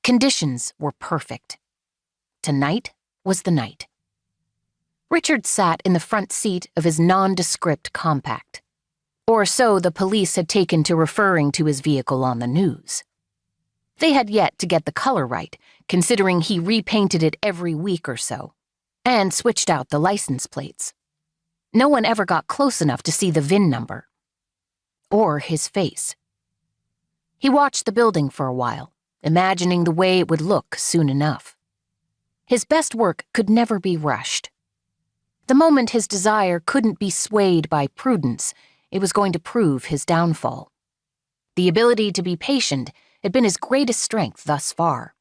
Conditions were perfect. Tonight was the night. Richard sat in the front seat of his nondescript compact. Or so the police had taken to referring to his vehicle on the news. They had yet to get the color right, considering he repainted it every week or so, and switched out the license plates. No one ever got close enough to see the VIN number. Or his face. He watched the building for a while, imagining the way it would look soon enough. His best work could never be rushed. The moment his desire couldn't be swayed by prudence, it was going to prove his downfall. The ability to be patient had been his greatest strength thus far.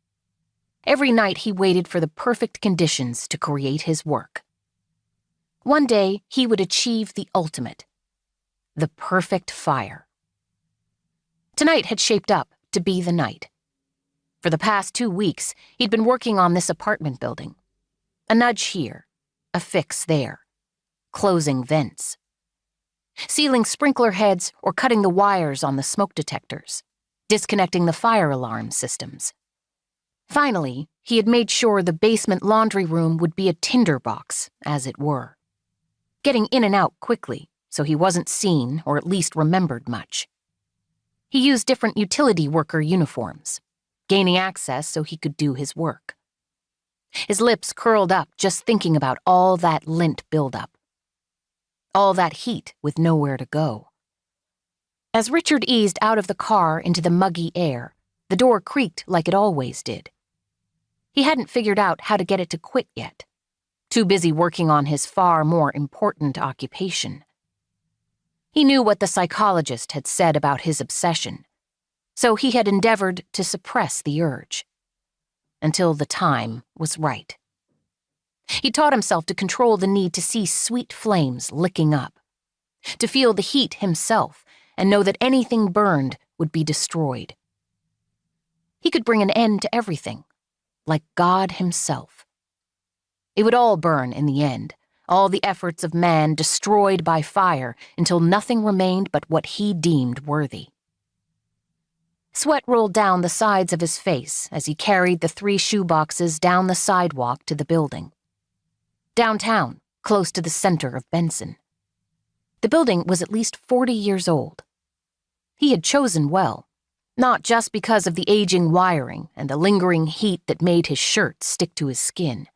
Every night he waited for the perfect conditions to create his work. One day he would achieve the ultimate, the perfect fire. Tonight had shaped up to be the night. For the past 2 weeks, he'd been working on this apartment building. A nudge here, a fix there, closing vents, sealing sprinkler heads or cutting the wires on the smoke detectors, disconnecting the fire alarm systems. Finally, he had made sure the basement laundry room would be a tinderbox, as it were, getting in and out quickly so he wasn't seen or at least remembered much. He used different utility worker uniforms, gaining access so he could do his work. His lips curled up just thinking about all that lint buildup. All that heat with nowhere to go. As Richard eased out of the car into the muggy air, the door creaked like it always did. He hadn't figured out how to get it to quit yet, too busy working on his far more important occupation. He knew what the psychologist had said about his obsession, so he had endeavored to suppress the urge. Until the time was right. He taught himself to control the need to see sweet flames licking up, to feel the heat himself and know that anything burned would be destroyed. He could bring an end to everything, like God himself. It would all burn in the end, all the efforts of man destroyed by fire until nothing remained but what he deemed worthy. Sweat rolled down the sides of his face as he carried the 3 shoeboxes down the sidewalk to the building. Downtown, close to the center of Benson. The building was at least 40 years old. He had chosen well, not just because of the aging wiring and the lingering heat that made his shirt stick to his skin.